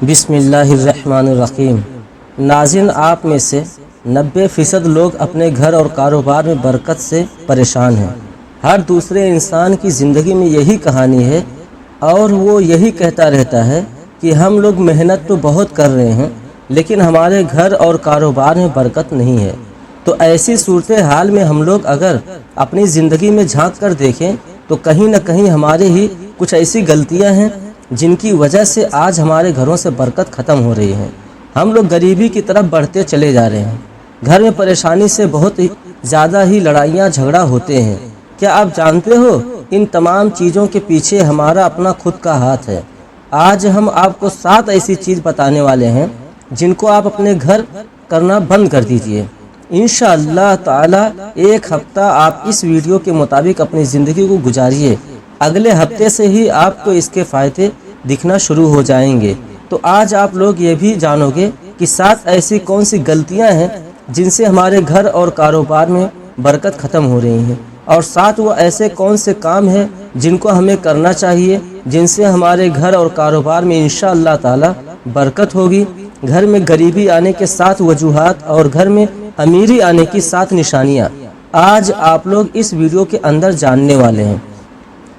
بسم اللہ الرحمن الرحیم۔ ناظرین، آپ میں سے 90% لوگ اپنے گھر اور کاروبار میں برکت سے پریشان ہیں۔ ہر دوسرے انسان کی زندگی میں یہی کہانی ہے اور وہ یہی کہتا رہتا ہے کہ ہم لوگ محنت تو بہت کر رہے ہیں لیکن ہمارے گھر اور کاروبار میں برکت نہیں ہے۔ تو ایسی صورتحال میں ہم لوگ اگر اپنی زندگی میں جھانک کر دیکھیں تو کہیں نہ کہیں ہمارے ہی کچھ ایسی غلطیاں ہیں جن کی وجہ سے آج ہمارے گھروں سے برکت ختم ہو رہی ہے۔ ہم لوگ غریبی کی طرف بڑھتے چلے جا رہے ہیں۔ گھر میں پریشانی سے بہت زیادہ ہی لڑائیاں جھگڑا ہوتے ہیں۔ کیا آپ جانتے ہو ان تمام چیزوں کے پیچھے ہمارا اپنا خود کا ہاتھ ہے۔ آج ہم آپ کو 7 ایسی چیز بتانے والے ہیں جن کو آپ اپنے گھر کرنا بند کر دیجئے۔ انشاءاللہ تعالی ایک ہفتہ آپ اس ویڈیو کے مطابق اپنی زندگی کو گزاریے، اگلے ہفتے سے ہی آپ کو اس کے فائدے دکھنا شروع ہو جائیں گے۔ تو آج آپ لوگ یہ بھی جانو گے کہ 7 ایسی کون سی غلطیاں ہیں جن سے ہمارے گھر اور کاروبار میں برکت ختم ہو رہی ہیں، اور 7 وہ ایسے کون سے کام ہیں جن کو ہمیں کرنا چاہیے جن سے ہمارے گھر اور کاروبار میں انشاءاللہ تعالی برکت ہوگی۔ گھر میں غریبی آنے کے 7 وجوہات اور گھر میں امیری آنے کی 7 نشانیاں آج آپ لوگ اس ویڈیو کے اندر جاننے والے ہیں۔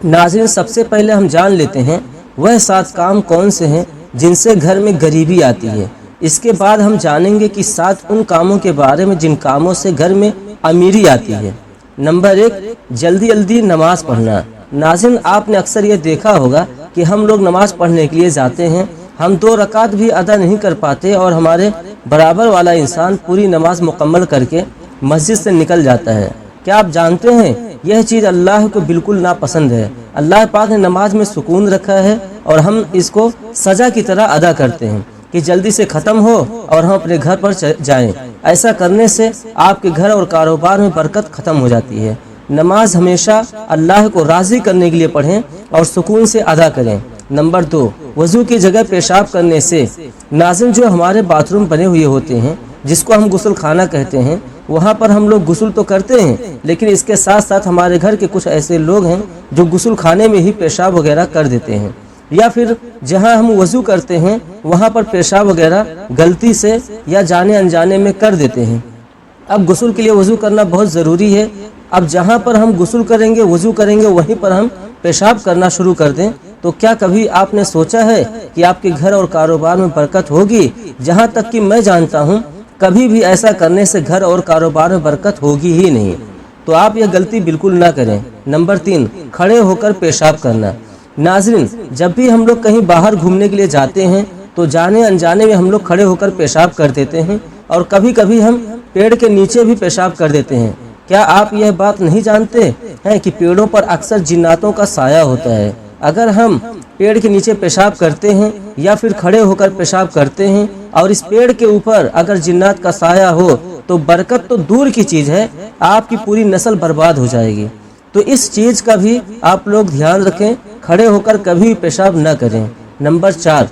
ناظرین، سب سے پہلے ہم جان لیتے ہیں وہ 7 کام کون سے ہیں جن سے گھر میں غریبی آتی ہے۔ اس کے بعد ہم جانیں گے کہ 7 ان کاموں کے بارے میں جن کاموں سے گھر میں امیری آتی ہے۔ نمبر 1، جلدی نماز پڑھنا۔ ناظرین، آپ نے اکثر یہ دیکھا ہوگا کہ ہم لوگ نماز پڑھنے کے لیے جاتے ہیں، ہم 2 رکعت بھی ادا نہیں کر پاتے اور ہمارے برابر والا انسان پوری نماز مکمل کر کے مسجد سے نکل جاتا ہے۔ کیا آپ جانتے ہیں یہ چیز اللہ کو بالکل ناپسند ہے۔ اللہ پاک نے نماز میں سکون رکھا ہے اور ہم اس کو سزا کی طرح ادا کرتے ہیں کہ جلدی سے ختم ہو اور ہم اپنے گھر پر جائیں۔ ایسا کرنے سے آپ کے گھر اور کاروبار میں برکت ختم ہو جاتی ہے۔ نماز ہمیشہ اللہ کو راضی کرنے کے لیے پڑھیں اور سکون سے ادا کریں۔ نمبر 2، وضو کی جگہ پیشاب کرنے سے۔ ناظرین، جو ہمارے باتھ روم بنے ہوئے ہوتے ہیں جس کو ہم غسل خانہ کہتے ہیں، وہاں پر ہم لوگ غسل تو کرتے ہیں لیکن اس کے ساتھ ساتھ ہمارے گھر کے کچھ ایسے لوگ ہیں جو غسل خانے میں ہی پیشاب وغیرہ کر دیتے ہیں، یا پھر جہاں ہم وضو کرتے ہیں وہاں پر پیشاب وغیرہ غلطی سے یا جانے انجانے میں کر دیتے ہیں۔ اب غسل کے لیے وضو کرنا بہت ضروری ہے۔ اب جہاں پر ہم غسل کریں گے، وضو کریں گے، وہیں پر ہم پیشاب کرنا شروع کر دیں تو کیا کبھی آپ نے سوچا ہے کہ آپ کے گھر اور کاروبار میں برکت ہوگی؟ جہاں تک کہ میں جانتا ہوں کبھی بھی ایسا کرنے سے گھر اور کاروبار میں برکت ہوگی ہی نہیں۔ تو آپ یہ غلطی بالکل نہ کریں۔ نمبر 3، کھڑے ہو کر پیشاب کرنا۔ ناظرین، جب بھی ہم لوگ کہیں باہر گھومنے کے لیے جاتے ہیں تو جانے انجانے میں ہم لوگ کھڑے ہو کر پیشاب کر دیتے ہیں، اور کبھی کبھی ہم پیڑ کے نیچے بھی پیشاب کر دیتے ہیں۔ کیا آپ یہ بات نہیں جانتے ہیں کہ پیڑوں پر اکثر جناتوں کا سایہ ہوتا ہے؟ اگر ہم پیڑ کے نیچے پیشاب کرتے ہیں یا پھر کھڑے ہو کر پیشاب کرتے ہیں اور اس پیڑ کے اوپر اگر جنات کا سایہ ہو تو برکت تو دور کی چیز ہے، آپ کی پوری نسل برباد ہو جائے گی۔ تو اس چیز کا بھی آپ لوگ دھیان رکھیں، کھڑے ہو کر کبھی پیشاب نہ کریں۔ نمبر 4،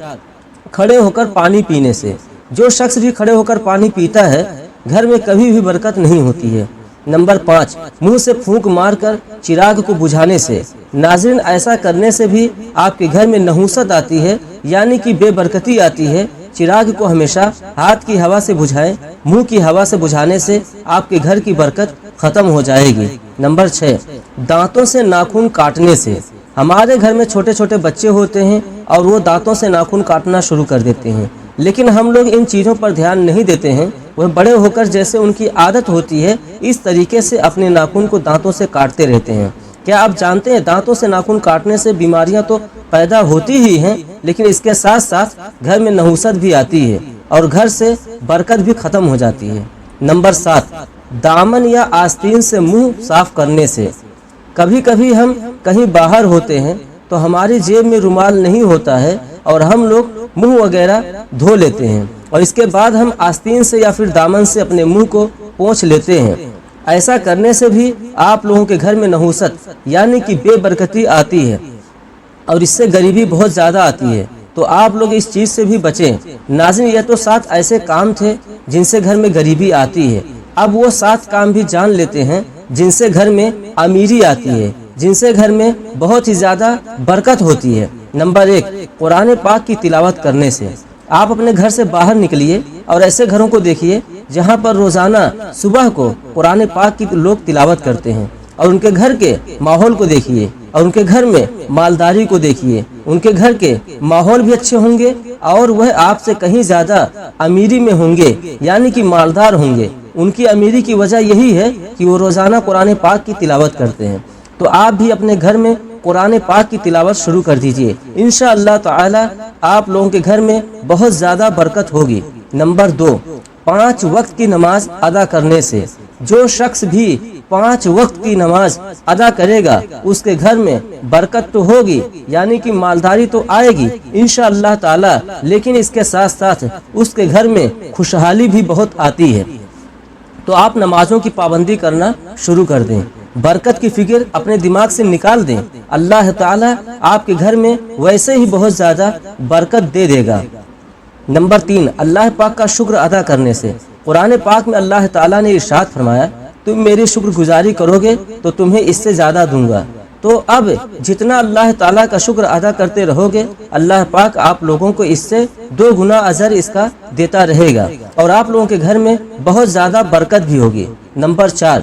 کھڑے ہو کر پانی پینے سے۔ جو شخص بھی کھڑے ہو کر پانی پیتا ہے گھر میں کبھی بھی برکت نہیں ہوتی ہے۔ نمبر 5، منہ سے پھونک مار کر چراغ کو بجھانے سے۔ ناظرین، ایسا کرنے سے بھی آپ کے گھر میں نحوست آتی ہے، یعنی کہ بے برکتی آتی ہے۔ چراغ کو ہمیشہ ہاتھ کی ہوا سے بجھائیں، منہ کی ہوا سے بجھانے سے آپ کے گھر کی برکت ختم ہو جائے گی۔ نمبر 6، دانتوں سے ناخن کاٹنے سے۔ ہمارے گھر میں چھوٹے چھوٹے بچے ہوتے ہیں اور وہ دانتوں سے ناخن کاٹنا شروع کر دیتے ہیں، لیکن ہم لوگ ان چیزوں پر دھیان نہیں دیتے ہیں۔ وہ بڑے ہو کر جیسے ان کی عادت ہوتی ہے اس طریقے سے اپنے ناخن کو دانتوں سے کاٹتے رہتے ہیں۔ کیا آپ جانتے ہیں دانتوں سے ناخن کاٹنے سے بیماریاں تو پیدا ہوتی ہی ہیں لیکن اس کے ساتھ ساتھ گھر میں نحوست بھی آتی ہے اور گھر سے برکت بھی ختم ہو جاتی ہے۔ نمبر 7، دامن یا آستین سے منہ صاف کرنے سے۔ کبھی کبھی ہم کہیں باہر ہوتے ہیں تو ہماری جیب میں رومال نہیں ہوتا ہے اور ہم لوگ منہ وغیرہ دھو لیتے ہیں اور اس کے بعد ہم آستین سے یا پھر دامن سے اپنے منہ کو پونچھ لیتے ہیں۔ ایسا کرنے سے بھی آپ لوگوں کے گھر میں نحوست یعنی کہ بے برکتی آتی ہے اور اس سے غریبی بہت زیادہ آتی ہے۔ تو آپ لوگ اس چیز سے بھی بچیں۔ ناظرین، یہ تو 7 ایسے کام تھے جن سے گھر میں غریبی آتی ہے۔ اب وہ 7 کام بھی جان لیتے ہیں جن سے گھر میں امیری آتی ہے، جن سے گھر میں بہت ہی زیادہ برکت ہوتی ہے۔ نمبر 1، قرآن پاک کی تلاوت کرنے سے۔ آپ اپنے گھر سے باہر نکلیے اور ایسے گھروں کو دیکھیے جہاں پر روزانہ صبح کو قرآن پاک کی لوگ تلاوت کرتے ہیں، اور ان کے گھر کے ماحول کو دیکھیے، اور ان کے گھر میں مالداری کو دیکھیے، ان کے گھر کے ماحول بھی اچھے ہوں گے اور وہ آپ سے کہیں زیادہ امیری میں ہوں گے، یعنی کہ مالدار ہوں گے۔ ان کی امیری کی وجہ یہی ہے کہ وہ روزانہ قرآن پاک کی تلاوت کرتے ہیں۔ تو آپ بھی اپنے گھر میں قرآن پاک کی تلاوت شروع کر دیجئے، انشاءاللہ تعالی آپ لوگوں کے گھر میں بہت زیادہ برکت ہوگی۔ نمبر 2، 5 وقت کی نماز ادا کرنے سے۔ جو شخص بھی 5 وقت کی نماز ادا کرے گا اس کے گھر میں برکت تو ہوگی، یعنی کہ مالداری تو آئے گی انشاءاللہ تعالی، لیکن اس کے ساتھ ساتھ اس کے گھر میں خوشحالی بھی بہت آتی ہے۔ تو آپ نمازوں کی پابندی کرنا شروع کر دیں، برکت کی فکر اپنے دماغ سے نکال دیں، اللہ تعالی آپ کے گھر میں ویسے ہی بہت زیادہ برکت دے دے گا۔ نمبر 3، اللہ پاک کا شکر ادا کرنے سے۔ قرآن پاک میں اللہ تعالیٰ نے ارشاد فرمایا، تم میری شکر گزاری کرو گے تو تمہیں اس سے زیادہ دوں گا۔ تو اب جتنا اللہ تعالیٰ کا شکر ادا کرتے رہو گے، اللہ پاک آپ لوگوں کو اس سے 2 گنا اجر اس کا دیتا رہے گا، اور آپ لوگوں کے گھر میں بہت زیادہ برکت بھی ہوگی۔ نمبر 4،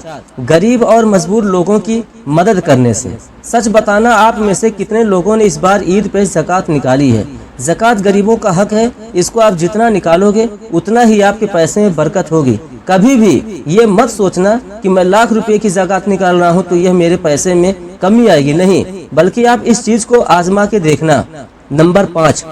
غریب اور مجبور لوگوں کی مدد کرنے سے۔ سچ بتانا، آپ میں سے کتنے لوگوں نے اس بار عید پہ زکوٰۃ نکالی ہے؟ زکوٰۃ غریبوں کا حق ہے، اس کو آپ جتنا نکالو گے اتنا ہی آپ کے پیسے میں برکت ہوگی۔ کبھی بھی یہ مت سوچنا کہ میں 1,00,000 روپے کی زکوٰۃ نکال رہا ہوں تو یہ میرے پیسے میں کمی آئے گی، نہیں، بلکہ آپ اس چیز کو آزما کے دیکھنا۔ نمبر 5،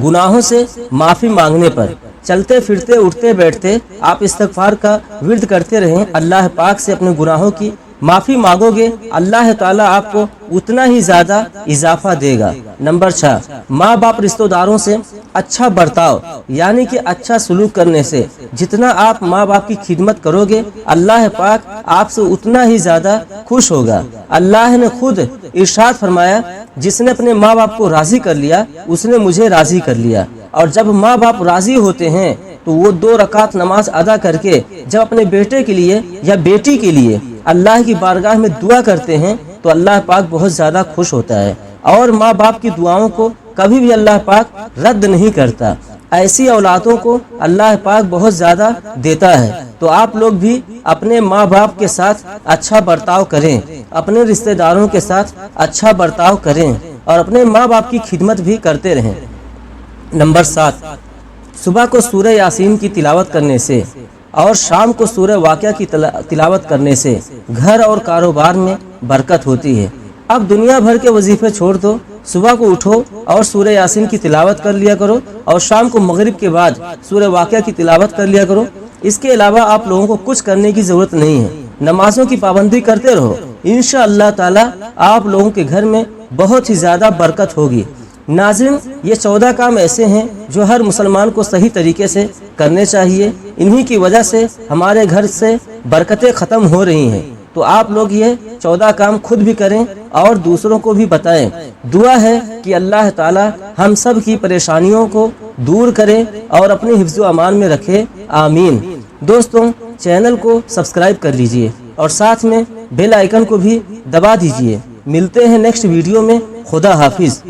گناہوں سے معافی مانگنے پر۔ چلتے پھرتے اٹھتے بیٹھتے آپ استغفار کا ورد کرتے رہیں، اللہ پاک سے اپنے گناہوں کی معافی مانگو گے، اللہ تعالیٰ آپ کو اتنا ہی زیادہ اضافہ دے گا۔ نمبر 6، ماں باپ رشتہ داروں سے اچھا برتاؤ، یعنی کہ اچھا سلوک کرنے سے جتنا آپ ماں باپ کی خدمت کرو گے اللہ پاک آپ سے اتنا ہی زیادہ خوش ہوگا۔ اللہ نے خود ارشاد فرمایا، جس نے اپنے ماں باپ کو راضی کر لیا اس نے مجھے راضی کر لیا۔ اور جب ماں باپ راضی ہوتے ہیں تو وہ 2 رکعت نماز ادا کر کے جب اپنے بیٹے کے لیے یا بیٹی کے لیے اللہ کی بارگاہ میں دعا کرتے ہیں تو اللہ پاک بہت زیادہ خوش ہوتا ہے، اور ماں باپ کی دعاؤں کو کبھی بھی اللہ پاک رد نہیں کرتا۔ ایسی اولادوں کو اللہ پاک بہت زیادہ دیتا ہے۔ تو آپ لوگ بھی اپنے ماں باپ کے ساتھ اچھا برتاؤ کریں، اپنے رشتہ داروں کے ساتھ اچھا برتاؤ کریں، اور اپنے ماں باپ کی خدمت بھی کرتے رہیں۔ نمبر 7، صبح کو سورہ یاسین کی تلاوت کرنے سے اور شام کو سورہ واقعہ کی تلاوت کرنے سے گھر اور کاروبار میں برکت ہوتی ہے۔ اب دنیا بھر کے وظیفے چھوڑ دو، صبح کو اٹھو اور سورہ یاسین کی تلاوت کر لیا کرو، اور شام کو مغرب کے بعد سورہ واقعہ کی تلاوت کر لیا کرو۔ اس کے علاوہ آپ لوگوں کو کچھ کرنے کی ضرورت نہیں ہے، نمازوں کی پابندی کرتے رہو، انشاءاللہ تعالی آپ لوگوں کے گھر میں بہت ہی زیادہ برکت ہوگی۔ ناظرین، یہ 14 کام ایسے ہیں جو ہر مسلمان کو صحیح طریقے سے کرنے چاہیے، انہی کی وجہ سے ہمارے گھر سے برکتیں ختم ہو رہی ہیں۔ تو آپ لوگ یہ 14 کام خود بھی کریں اور دوسروں کو بھی بتائیں۔ دعا ہے کہ اللہ تعالی ہم سب کی پریشانیوں کو دور کرے اور اپنے حفظ و امان میں رکھے، آمین۔ دوستوں، چینل کو سبسکرائب کر لیجئے اور ساتھ میں بیل آئیکن کو بھی دبا دیجئے۔ ملتے ہیں نیکسٹ ویڈیو میں، خدا حافظ۔